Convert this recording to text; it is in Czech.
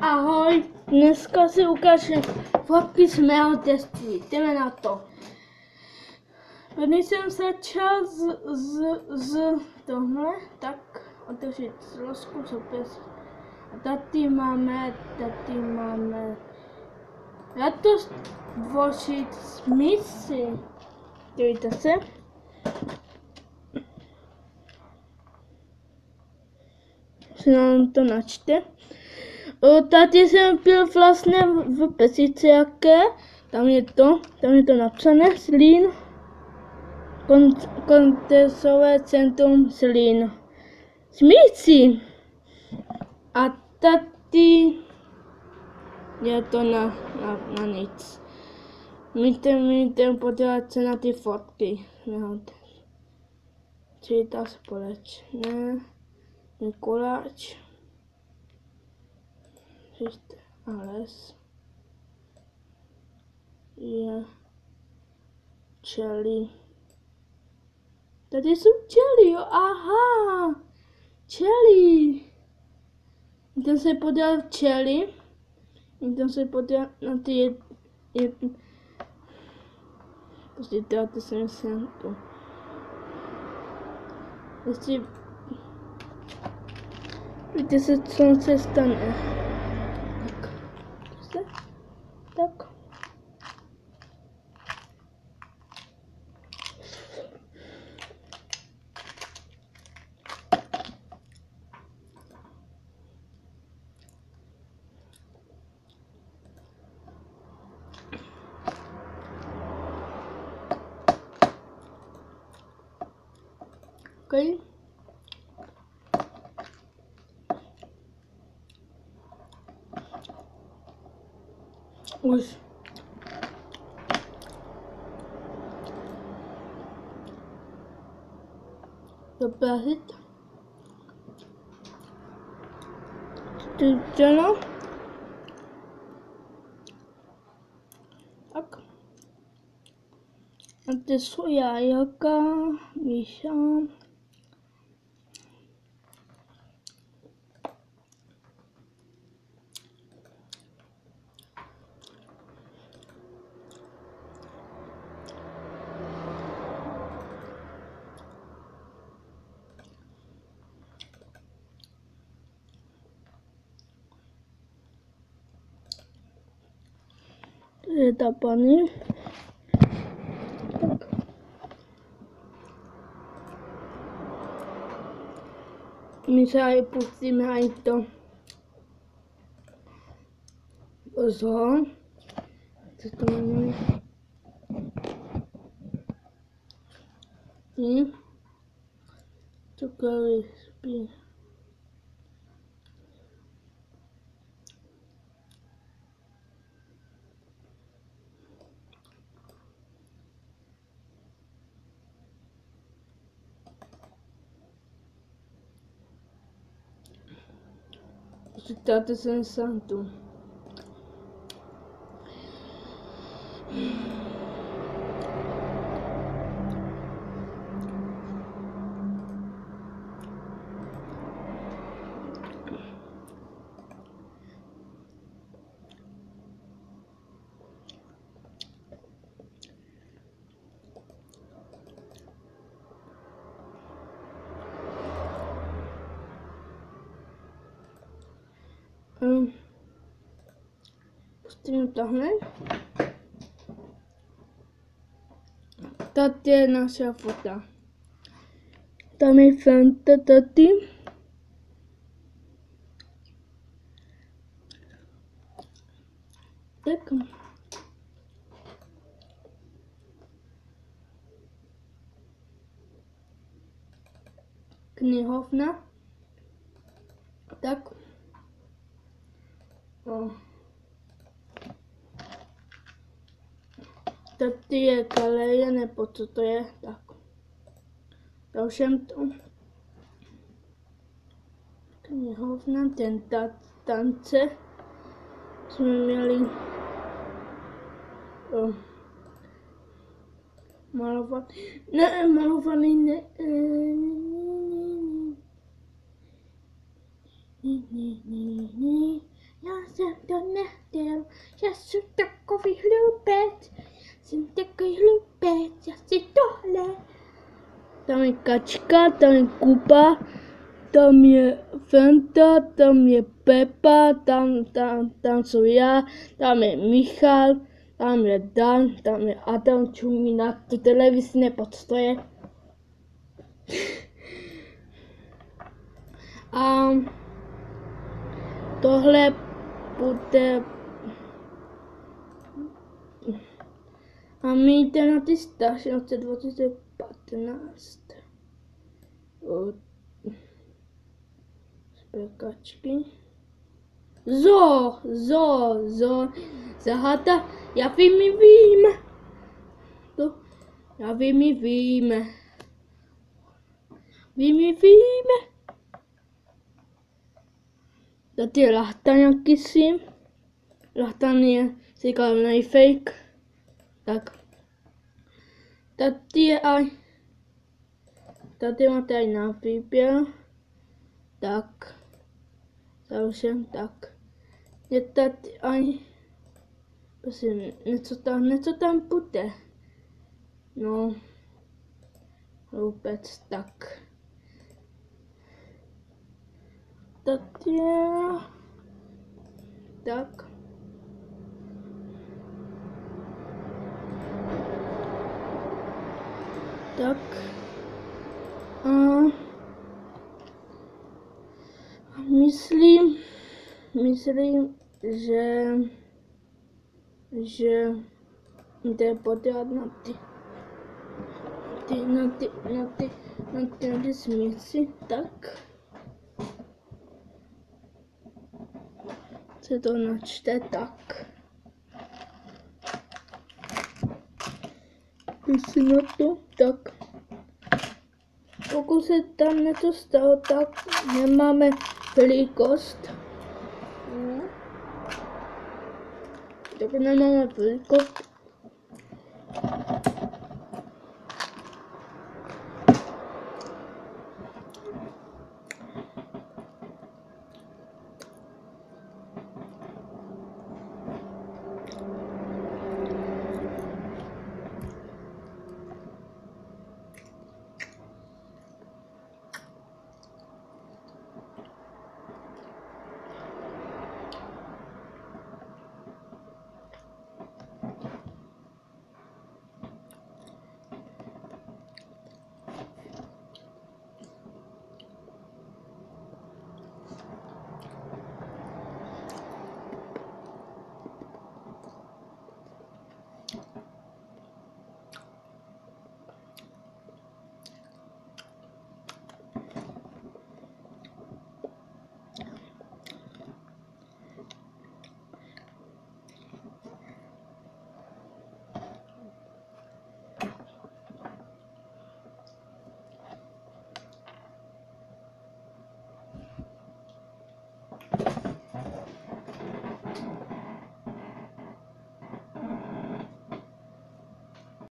Ahoj, dneska si ukážu fotky z mého dětství. Jdeme na to. Když jsem začal z tohle, tak otevřít složku, sopis. A tady máme letos tvořit smysly. Dívejte se. Si nám to načte. Tady jsem byl vlastně v pesici jaké, tam je to napsané, Zlín, kongresové centrum Zlín. Smíci. A tady je to na nic. Můžete podívat se na ty fotky. Cita společné, Mikuláš. A les je čely. Tady jsou čely, jo, aha, čely. Jdem se podívat čely. Jdem se podívat na ty dáte sem tu. Jestli víte se, co se stane. Tak. Okay. Už. Doplazit. Tyčeno. Tak. A ty jsou jajka, míšám. Je ta paní. Tak. My se aj pustíme aj to. Pozor. Co to máme? Cukrový spí. Dáte sem santu. Pustím tohle. Tady je naše fota. Tam je Fanta tady. Tak. Knihovna. Tak. Tady je galerie, nebo co to je, tak. Dalším to. Knihovna, ten tance, jsme měli malovat. Ne, malovaný ne. Já Kačka, tam je Kuba, tam je Fanta, tam je Pepa, tam jsou já, tam je Michal, tam je Dan, tam je Adam, čumí na tu televizi nepodstoje. A tohle bude... A my jdeme na ty starší, na 2015. Spěkačky. Zahata, já vím. Já vím. Tady lahtan jakýsi. Lahtan je říkal fake. Tak. Tady máte aj na výběr. Tak. Zavšem tak. Je tady aj... Prosím, něco tam bude. No. Vůbec tak. Tady je... Tak. Tak. A myslím, že jde podívat na ty směsi, tak. Se to načte tak. Jestli na to, tak. Pokud se tam něco stalo, tak nemáme velikost. Tak nemáme velikost